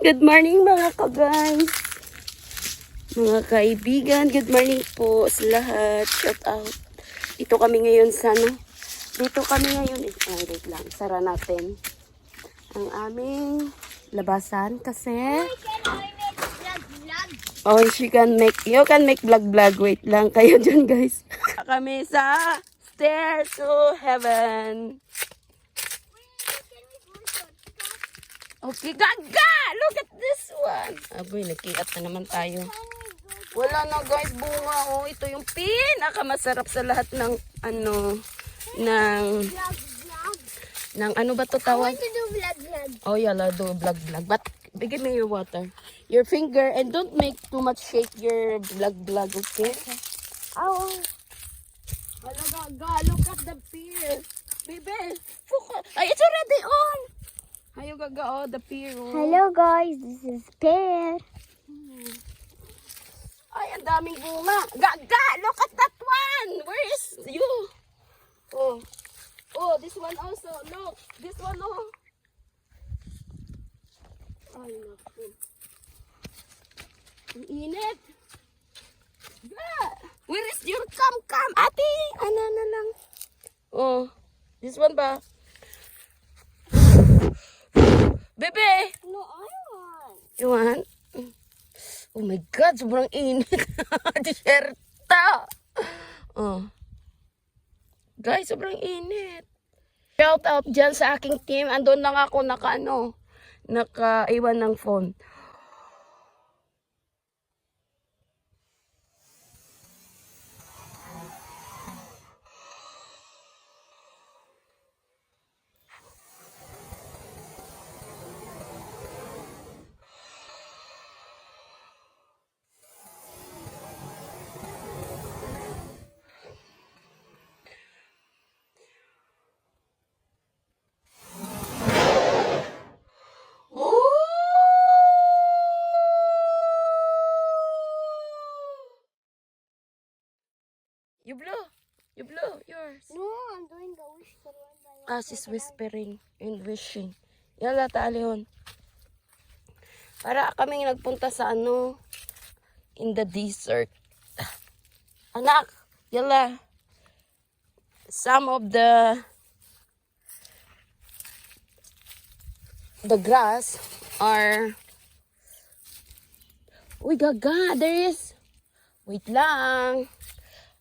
Good morning mga ka-guys. Mga kaibigan, good morning po sa lahat. Shout out. Dito kami ngayon sa Dito kami ngayon. Wait lang. Sara natin ang aming labasan kasi oh, you can make vlog. Wait lang kayo dyan guys. Kami sa stairs to heaven. Okay, gaga! Look at this one. Aboy, nagkiat na naman tayo. Wala na guys, bunga. Oh, ito yung pinakamasarap sa lahat ng ng ano ba to tawag? I want to do vlog. Oh, yeah, do vlog. But give me your water. Your finger, and don't make too much shake your vlog, okay? Oh. Wala gaga, look at the pier. Baby, focus. Ay, it's already on. Hayo gaga, oh, the pier. Oh. Hello guys, this is Pear. Ay, ang daming bunga. Gaga, look at that one. Where is you? Oh, this one also. Look, this one, oh. Ay, naku. Ang init. Where is your come, ate? Ano na lang. Oh, this one ba? Bebe! No, I want. You want? Oh my God, sobrang init. Disyerta. Oh. Guys, sobrang init. Shout out dyan sa aking team. Andun lang ako nakaiwan ng phone. You blow yours. No, I'm doing the whisper one by one. She's whispering and wishing. Yala, Leon. Para kaming nagpunta sa in the desert. Anak, yala. Some of the grass are... Uy, gaga, there is... Wait lang.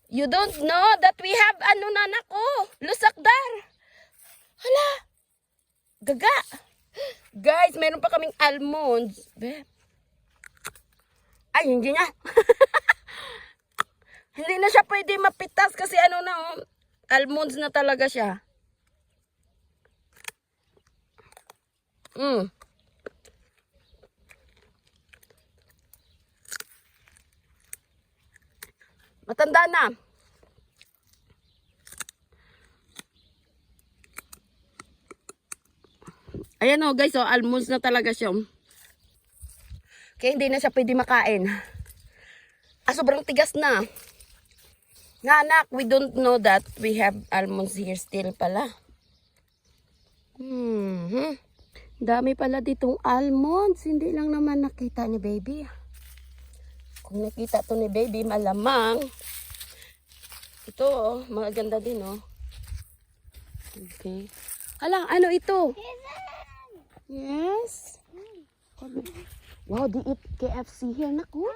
You don't know that we have lusakdar. Hala. Gaga. Guys, meron pa kaming almonds. Ay, hindi na. Hindi na siya pwede mapitas kasi almonds na talaga siya. Matanda na. Ayan guys, almonds na talaga siya. Kaya hindi na siya pwede makain. Sobrang tigas na. Nga anak, we don't know that we have almonds here still pala. Dami pala ditong almonds. Hindi lang naman nakita ni baby. Kung nakita to ni baby, malamang. Ito, maganda din, Okay. Hala, ano ito? Yes. Wow, they eat KFC here, naku.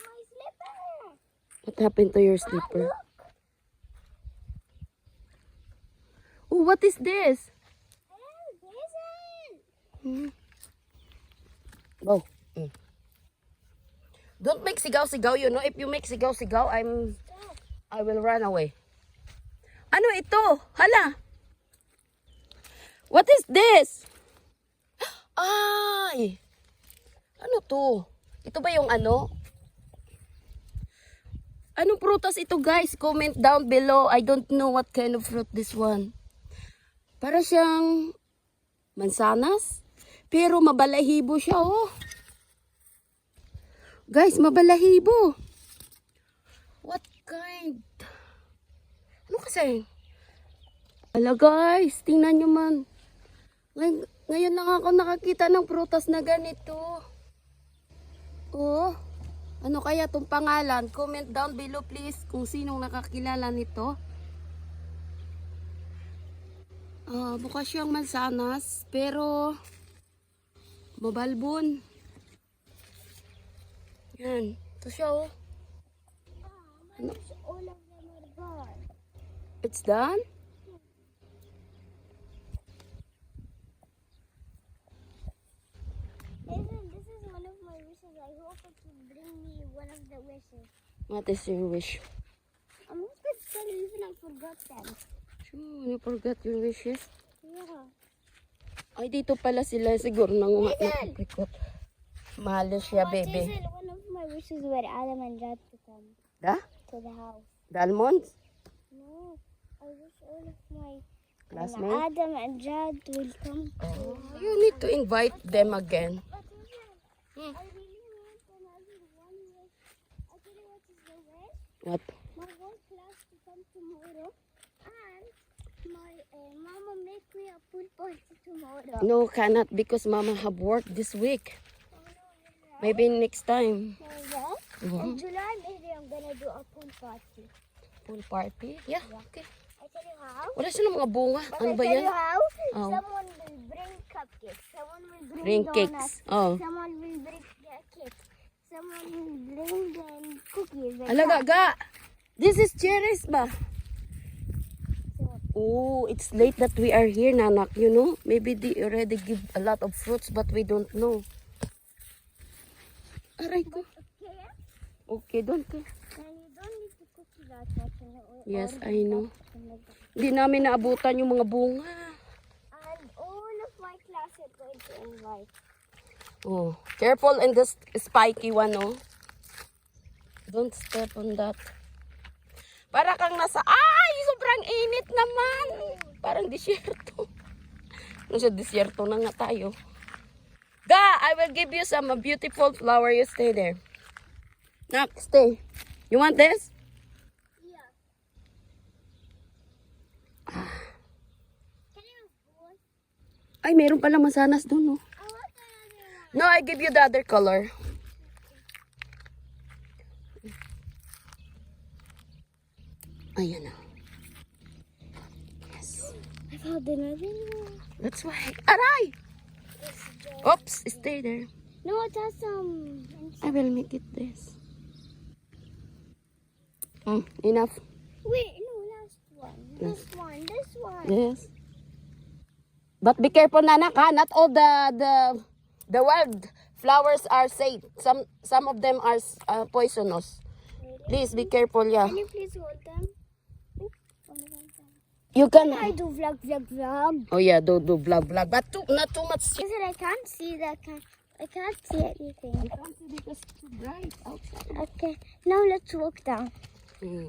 My slipper. What happened to your slipper? Oh, what is this? Oh. Don't make sigaw-sigaw, If you make sigaw-sigaw, I will run away. Ano ito? Hala. What is this? Ay. Ano to? Ito ba yung Anong prutas ito, guys? Comment down below. I don't know what kind of fruit this one. Para siyang mansanas. Pero mabalahibo siya, Guys, mabalahibo. What kind? Ano kasi? Ala guys, tingnan nyo man. Ngayon lang ako nakakita ng prutas na ganito. Oh, ano kaya itong pangalan? Comment down below please kung sinong nakakilala nito. Mukha siyang mansanas, pero mabalbon. Yan. Ito siya, oh. Ano? All of them are gone. It's done? This is one of my wishes. I hope it will bring me one of the wishes. What is your wish? I'm not going to tell you even I forgot them. Sure, you forgot your wishes? Yeah. Ay, dito pala sila siguro nanguha ng Hazel! apricot. Mahalo siya, But baby. Hazel, one of my wishes were Adam and Jad to come Da? to the house. The almonds? No, I wish all of my Classmates? Adam and Jad will come. Oh, you need to invite them again. But Hazel, Hmm. I really want another one wish. Actually, what is the wish? What? My whole class to come tomorrow, and my mama make me a pool party tomorrow. No, cannot because Mama have work this week. Maybe next time. In July, maybe I'm gonna do a pool party. Pool party? Yeah, okay. I tell you how. Wala silang mga bunga. But Ano I ba tell yan? you how. Oh. Someone will bring cupcakes. Someone will bring Ring donuts. cakes. Oh. Someone will bring cakes. Someone will bring them cookies. Like Alaga, that. ga! This is cherries ba? So, Oh, it's late that we are here, Nanak. You know, maybe they already give a lot of fruits, but we don't know. Aray ko. okay. Okay, don't care. And you don't need to cook that much. Yes, I know. Hindi namin naabutan yung mga bunga. And all of my class are going to invite. Oh, careful in this spiky one, oh. Don't step on that. Para kang nasa, ay, sobrang init naman. Parang disyerto. Nasa disyerto na nga tayo. Ga, I will give you some beautiful flower. You stay there. Nak, stay. You want this? Yeah. Can you have both? Ay, meron palang mansanas doon, oh. I want another one. No, I give you the other color. Ayan na. Yes. I found another one. That's why. Aray! It's just... Oops, stay there. No, it has some. I will make it this. Enough. Wait, no, last one. This one, this one. Yes. But be careful, Nanak, ha? Not all the wild flowers are safe. Some of them are poisonous. Really? Please be careful, yeah. Can you please hold them? Oop, one of them fell. You can. I do vlog. Oh yeah, do vlog, but not too much. I said I can't see that. I can't see anything. Can't see because it's too bright outside. Okay, now let's walk down.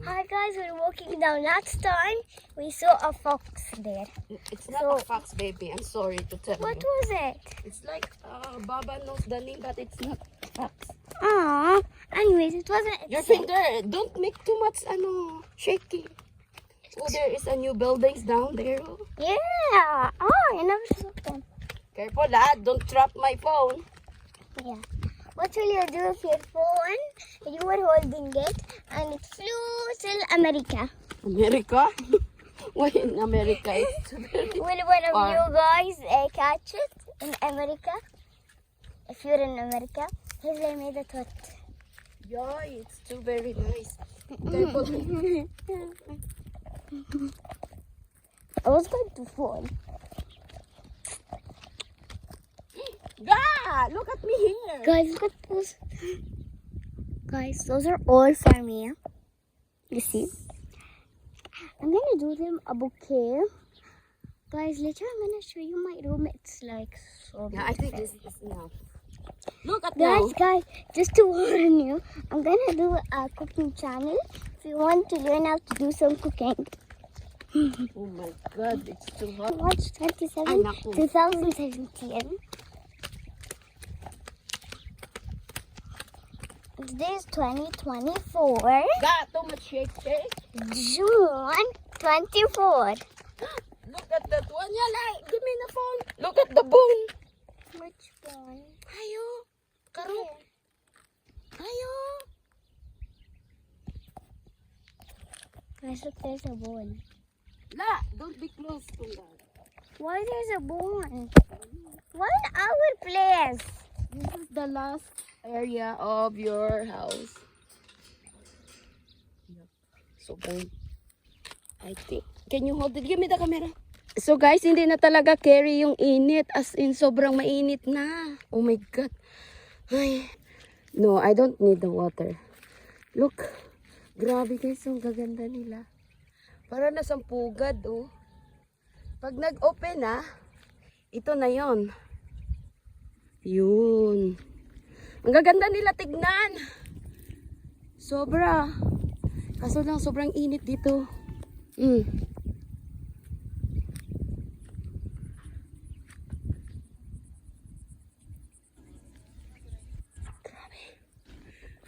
Hi guys, we're walking down. Last time we saw a fox there. It's not a fox, baby. I'm sorry to tell What you. was it? It's like Baba knows the name, but it's not fox. Ah. Anyways, it wasn't. Your finger, don't make too much shaky. Oh, there is a new buildings down there. Oh. Yeah. Oh, I never saw them. Careful, don't drop my phone. Yeah. What will you do if your phone, you were holding it and it flew till America? America? Why in America? It's very... Will one of Or- you guys catch it in America? If you're in America, Hazel made a thought. Yeah, it's too very nice. Careful. I was going to fall. Ga! Look at me here. Guys, look at those. Guys, those are all for me. You see? I'm gonna do them a bouquet. Guys, later I'm gonna show you my room. It's like so Yeah, I think beautiful. this is enough. Look at Guys, just to warn you, I'm gonna do a cooking channel. If you want to learn how to do some cooking, Oh my God, it's too hot. watch Ay, 27 naku. 2017. Today is 2024, Ga, too much shake. June 24. Look at that one. Yala, give me the phone. Look at the bone. Which one? Ayo. Karo. Ayo. Guys, look, there's a bone. La, don't be close to that. Why there's a bone? Why in our place? This is the last area of your house. Yep. So, bone. I think. Can you hold it? Give me the camera. So guys, hindi na talaga carry yung init. As in, sobrang mainit na. Oh my God. Ay. No, I don't need the water. Look. Grabe guys, ang gaganda nila. Para na sampugad, oh. Pag nag-open na, ito na yon. Yun. Ang gaganda nila tignan. Sobra. Kaso lang, sobrang init dito. Grabe.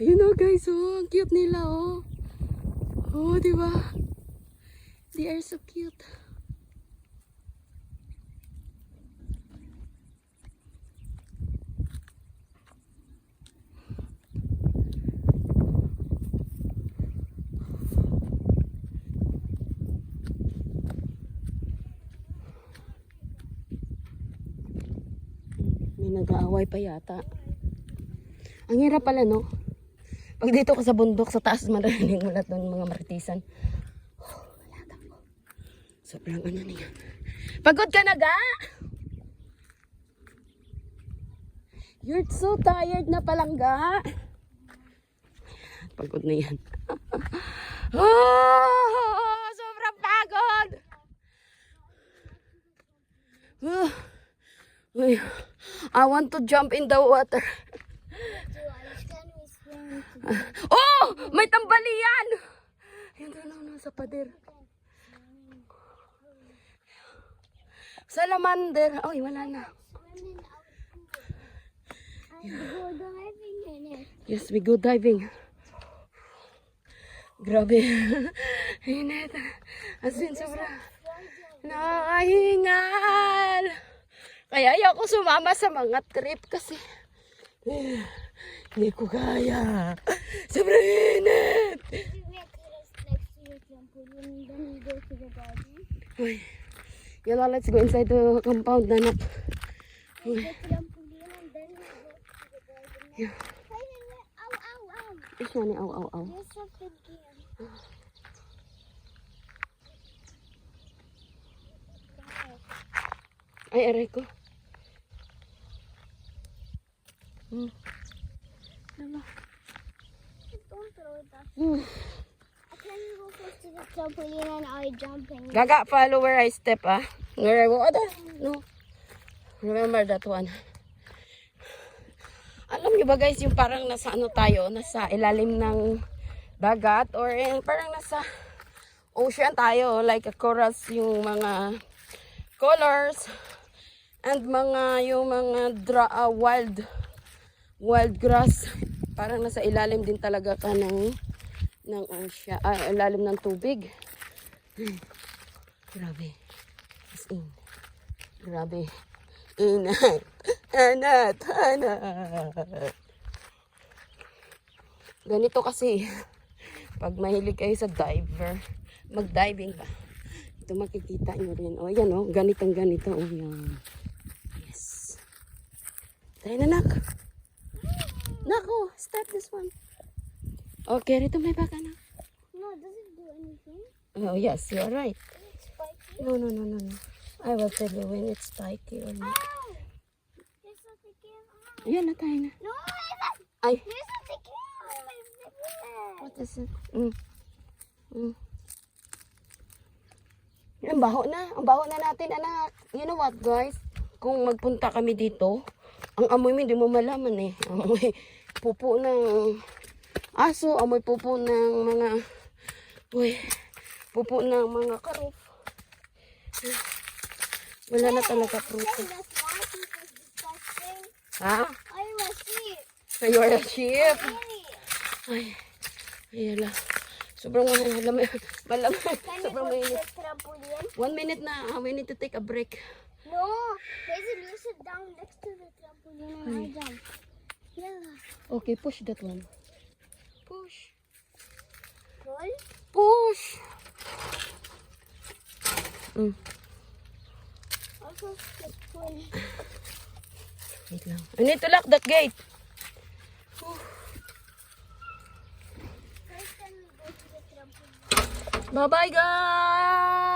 Ayun oh guys, oh. Ang cute nila, oh. Oh, diba? They are so cute. May nag-aaway pa yata. Ang hirap pala, no? Pag dito ka sa bundok, sa taas maririnig mo lahat ng mga maritisan. Oh, wala ko. Sobrang ano niya. Pagod ka na, ga? You're so tired na palang, ga? Pagod na yan. Oh, sobrang pagod. Uy, I want to jump in the water. Oh! May tambalian! Ayun doon, sa pader. Salamander. Ay, wala na. Yes, we go diving. Grabe. Init. As in, sobra. Nakahingal. Kaya ayoko sumama sa mga trip kasi hindi ko kaya. Sobrang init. Uy. Yala, let's go inside the compound, Nanak. Yeah. Is yan, aw. Ay, aray ko. Don't throw that. I can go first to the trampoline and I jump in. Gaga, follow where I step, ah. Where I go. No. Remember that one. Alam niyo ba guys, yung parang nasa ano tayo, nasa ilalim ng dagat or parang nasa ocean tayo, like a corals yung mga colors and yung mga wild grass. Parang nasa ilalim din talaga ka ng ocean, ilalim ng tubig. Grabe. As in. Grabe. Hanat. Ganito kasi, pag mahilig kayo sa diver, mag-diving ka. Ito makikita nyo rin. O, yan o. Ganito. O, yan. Yes. Tayo na, nak. Nako, start this one. Okay, rito may baka na. No, does it do anything? Oh, yes, you're right. It's spiky. No. I will tell you when it's spiky or not. Ow! There's something here. Ayan na, tayo na. No, Ay, there's something here on my finger. what is it? Ang baho na natin, anak. You know what, guys? Kung magpunta kami dito, ang amoy mo, hindi mo malaman eh. Amoy pupo ng aso, amoy pupo ng mga, pupo ng mga karop. Wala na talaga pruto. That's why people is disgusting. Ha? I was sheep. You're a sheep. Really? Ay, ayala. Sobrang malamig. Malamig. Can we Sobrang go to mainit. the trampoline? 1 minute na. We need to take a break. No, Hazel, you sit down next to the trampoline and I jump. Yeah. Okay, push that one. Push. Pull. Push. Mm. Also, just pull. Wait lang. I need to lock that gate. First time we go to the trampoline. Bye-bye, guys!